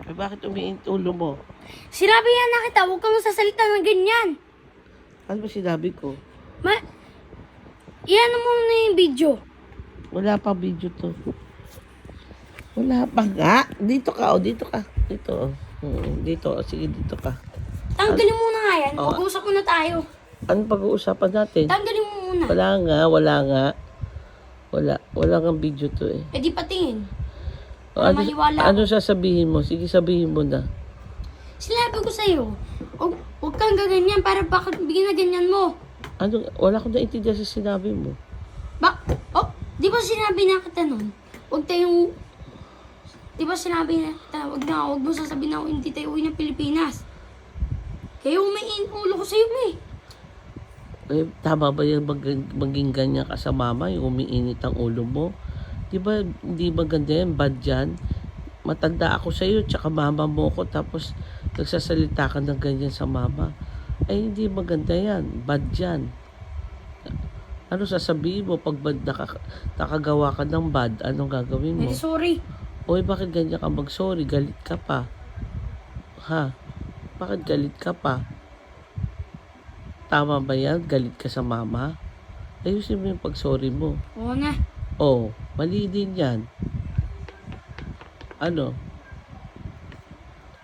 Ay, bakit umiinit ulo mo? Sinabi yan na kita, huwag kang sasalita ng ganyan. Ano ba sinabi ko? Iyan mo na yung video. Wala pa video to. Wala pa nga. Dito ka, dito ka. Dito, dito, sige, dito ka. Tanggalin mo na nga yan. Oh. Mag-uusap muna tayo. Anong pag-uusapan natin? Tanggalin mo muna. Wala nga. Wala kang video to eh. Eh di patingin. Ano sasabihin mo? Sige, sabihin mo na. Sinabi ko sa'yo, huwag kang gaganyan para bakit ginaganyan mo. Wala akong naintindihan sa sinabi mo. Di ba sinabi na kita nun? Di ba sinabi na kita, huwag mo sasabihin na hindi tayo uwi ng Pilipinas. Kaya umiin ulo ko sa'yo eh. Eh, tama ba yung maging ganyan ka sa mama, yung umiinit ang ulo mo? Di ba, hindi maganda yan, bad yan? Matanda ako sa'yo, tsaka mama mo ko, tapos nagsasalita ka ng ganyan sa mama. Ay, hindi maganda yan, bad yan. Ano sasabihin mo pag bad nakagawa ka ng bad, anong gagawin mo? Eh, sorry. Oy, bakit ganyan ka mag-sorry? Galit ka pa. Ha? Bakit galit ka pa? Tama ba yan? Galit ka sa mama? Ayusin mo yung pag-sorry mo. Oo na. Oh, mali din yan. Ano?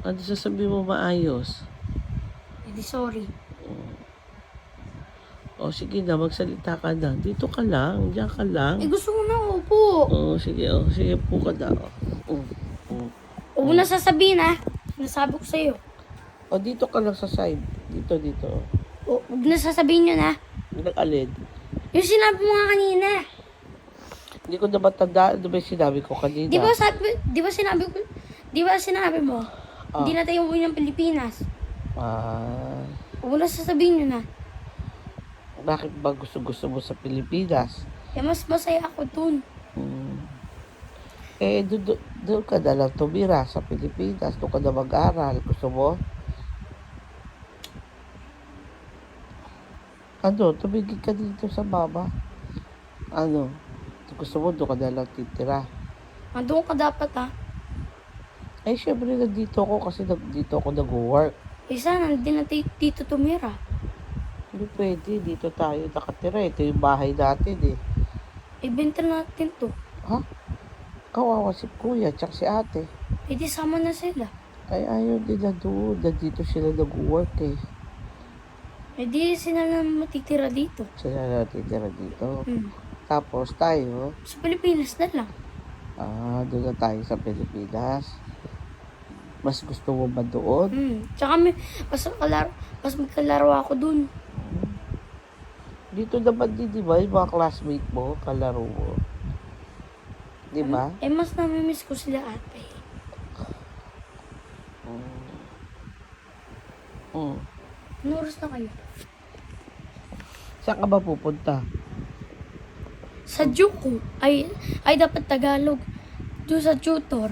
Ano sasabihin mo maayos? Eh, di sorry. Oh, sige na, magsalita ka na. Dito ka lang, diyan ka lang. Eh, gusto mo na upo. Sige, po ka na. Huwag mo na sasabihin ha. Nasabi ko sa'yo. Dito ka lang sa side. Dito. Huwag na sasabihin yun ha. Nag-alid. Yung sinabi mo nga kanina. Hindi ko na matandaan. Ano ba yung sinabi ko kanina? Di ba sinabi mo? Hindi na tayo uwi ng Pilipinas. Huwag mo na sasabihin yun ha. Bakit ba gusto mo sa Pilipinas? Eh, mas masaya ako dun. Eh, doon ka na lang tumira sa Pilipinas. Doon ka na mag-aral. Gusto mo? Tumigil ka dito sa mama. Gusto mo doon ka na lang titira. Doon ka dapat ha. Eh, syempre nandito ako kasi dito ako nag-work. Eh, sana hindi na dito tumira. Hindi pwede. Dito tayo nakatira. Ito yung bahay natin eh. Ibenta natin to. Ha? Kawawa si kuya tsaka si ate. Eh, di sama na sila. Ay, ayaw nila doon. Nandito sila nag-work eh. Eh, di sila na matitira dito. Sila natitira dito. Tapos tayo, Sa Pilipinas na lang. doon na tayo sa Pilipinas. Mas gusto mo ba doon? Tsaka mas magkalaro ako dun. Dito naman din, di ba? Yung mga classmate mo, kalaro mo. Di ba? Eh, mas namimiss ko sila ate. Ano oras na kayo? Saan ka ba pupunta? Sa Juko. Ay dapat Tagalog. Doon sa tutor.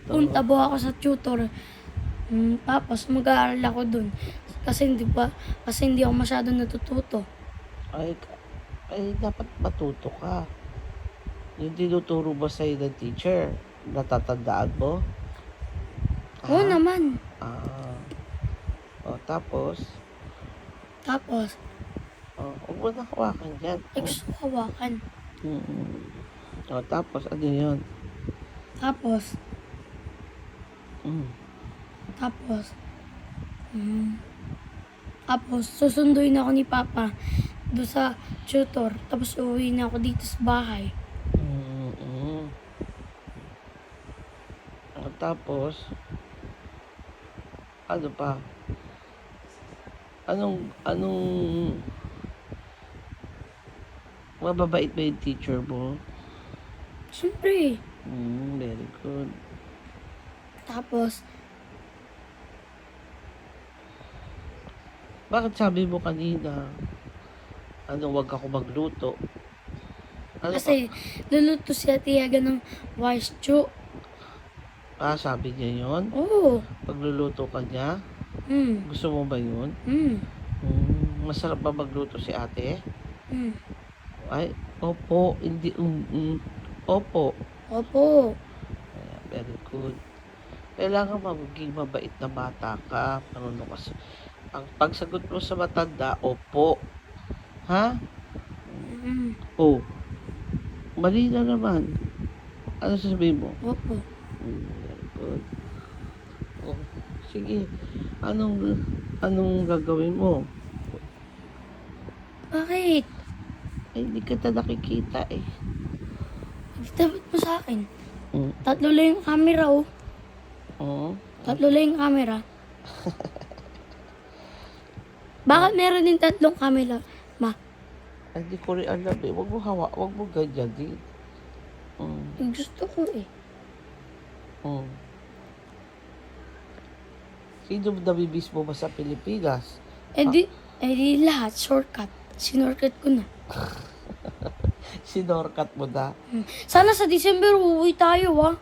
Punta po ako sa tutor. Tapos mag-aaral ako dun. Kasi hindi ako masyado natututo. Ay, dapat matuto ka. Yung tinuturo ba sa'yo ng teacher? Natatandaan mo? Oo naman. Tapos? Huwag mo na hawakan dyan. Ay, gusto ko hawakan. Tapos, ano yun? Tapos, susunduin ako ni Papa doon sa tutor. Tapos, uuwi na ako dito sa bahay. Tapos, ano pa? Anong mababait ba yung teacher mo? Siyempre. Very good. Tapos, bakit sabi mo kanina, wag ako magluto? kasi luluto si Ate Yaga ng rice stew. Sabi niya yun? Oo. Pagluluto ka niya? Gusto mo ba yun? Masarap ba magluto si ate? Ay, opo, hindi, opo. Opo. Very good. Kailangan maging mabait na bata ka. Marunong ka. Ang pagsagot mo sa matanda, opo. Ha? Mm. Oh, mali na naman. Ano sasabihin mo? Opo. Very good. Oh, sige. Anong gagawin mo? Bakit? Ay, hindi kita nakikita eh. Dapat mo sa akin. Mm. 3 lang yung camera, oh. Oh. 3 lang yung camera. Bakit meron din 3 camera, ma? Ay, hindi ko rin alam eh. Huwag mo hawa. Huwag mo ganyan din. Yung gusto ko eh. Oh. Sino nabibis mo ba sa Pilipinas? Eh di lahat, shortcut. Sinortcut ko na. Sinorkat mo na. Sana sa December uuwi tayo, ah.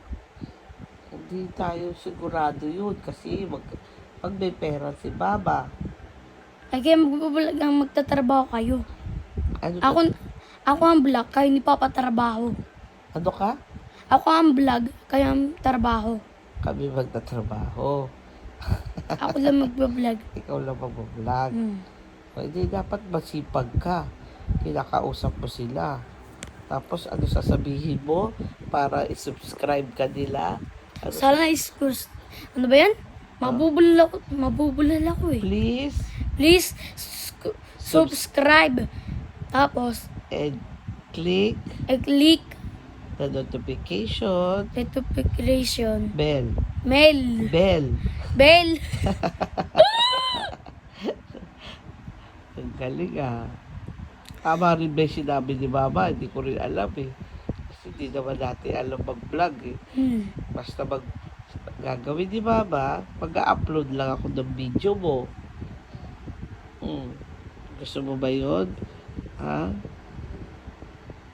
Hindi tayo sigurado yun kasi pag may pera si Baba. Ay kaya magbabalag ang magtatrabaho kayo. Ano, Ako ang vlog, kayo hindi papatrabaho. ano ka? Ako ang vlog, kayo ang trabaho. Kami magtatrabaho. Ako lang magbablog. Ikaw lang mag-vlog. Hmm. Hindi, dapat masipag ka. Kinakausap mo sila. Tapos ano sasabihin mo para i-subscribe ka nila? Ano, Sana is ano ba yan? Mabubulal ako eh. please Please, subscribe. Tapos, and click click the notification notification. bell. Bell. Ang galing ah. Tama rin ba yung sinabi ni Mama? Hindi ko rin alam eh. Kasi hindi naman natin alam mag-vlog eh. Basta gagawin ni Mama, mag-upload lang ako ng video mo. Gusto mo ba yun? Ha?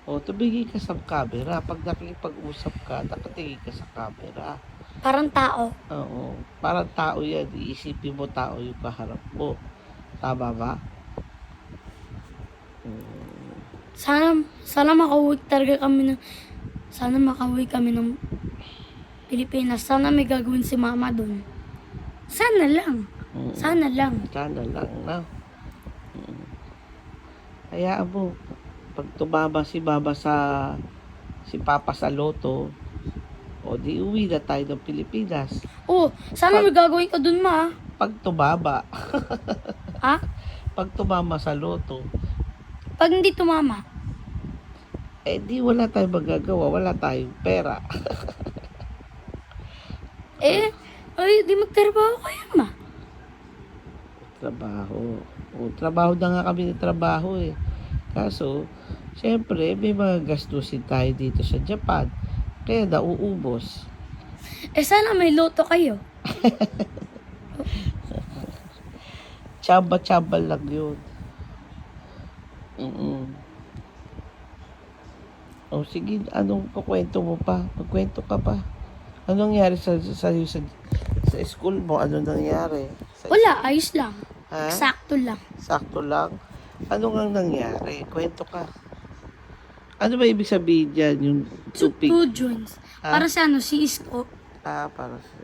O, tumingin ka sa camera. Pag nakikipag-usap ka, nakatingin ka sa camera. Parang tao. Oo. Parang tao yan. Iisipin mo tao yung kaharap mo. Tama ba? Sana makauwi talaga kami ng Pilipinas. Sana may gagawin si mama dun. Sana lang. Sana lang. Sana lang na. Hayaan mo. Pag tumama si Papa sa loto, o di uwi na tayo ng Pilipinas. Oh, sana may gagawin ka dun, ma. Pag tumama. Ha? Pag tumama sa loto, Pag hindi tumama. eh di wala tayong magagawa. Wala tayong pera. Ay, di magtrabaho kayo, ma. Trabaho. O, trabaho na nga kami ng trabaho eh. Kaso, syempre, may mga gastusin tayo dito sa Japan. Kaya nauubos. Sana may loto kayo. Tsamba-tsamba lang yun. O sige, anong kukwento mo pa? Magkwento ka pa. Anong nangyari sa school mo? Anong nangyari? Wala, ayos lang. Ha? Sakto lang. Sakto lang. Ano nga nangyari? Kwento ka. Ano ba ibig sabihin dyan? Yung tupig? Two joints. Ha? Para sa ano, si Isko. Para sa...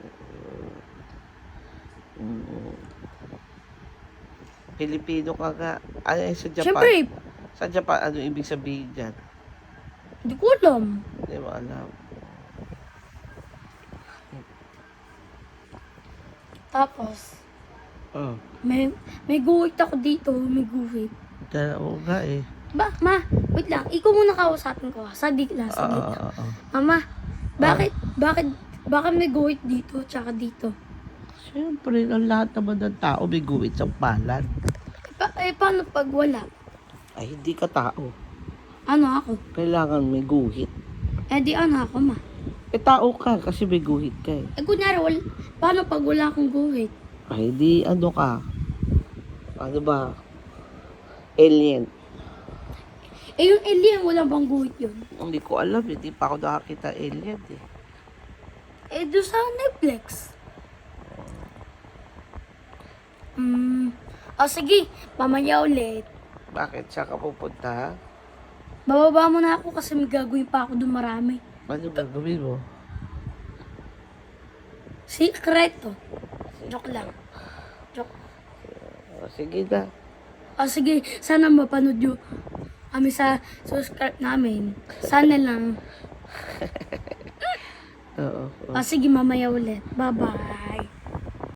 Pilipino ka nga. Ano sa Japan? Siyempre, Sa Japan, ano ibig sabihin dyan? hindi ko alam. Hindi mo alam. Tapos, Oh. may guhit ako dito. May guhit. Oo nga eh. Ma, wait lang. Ikaw muna kausapin ko. Saglit lang. Mama, bakit may guhit dito tsaka dito? Siyempre, ang lahat naman ng tao may guhit sa palad. Paano pag wala? Ay, hindi ka tao. Ano ako? Kailangan may guhit. Di ano ako, ma? Tao ka kasi may guhit ka eh. Kunyari, paano pag wala akong guhit? Ay, di ano ka? Ano ba? Alien. Yung alien, wala bang guhit yun? Hindi ko alam, hindi pa ako nakakita alien eh. Doon sa Netflix. Sige, mamaya ulit. Bakit? Saan ka pupunta? Bababa mo na ako kasi may gagawin pa ako doon marami. Ano gagawin mo? Sikreto. Joke lang. Joke. Sige na. Sige, sana mapanood nyo kami sa subscribe namin. Sana lang. Oo. Sige, mamaya ulit. Bye-bye.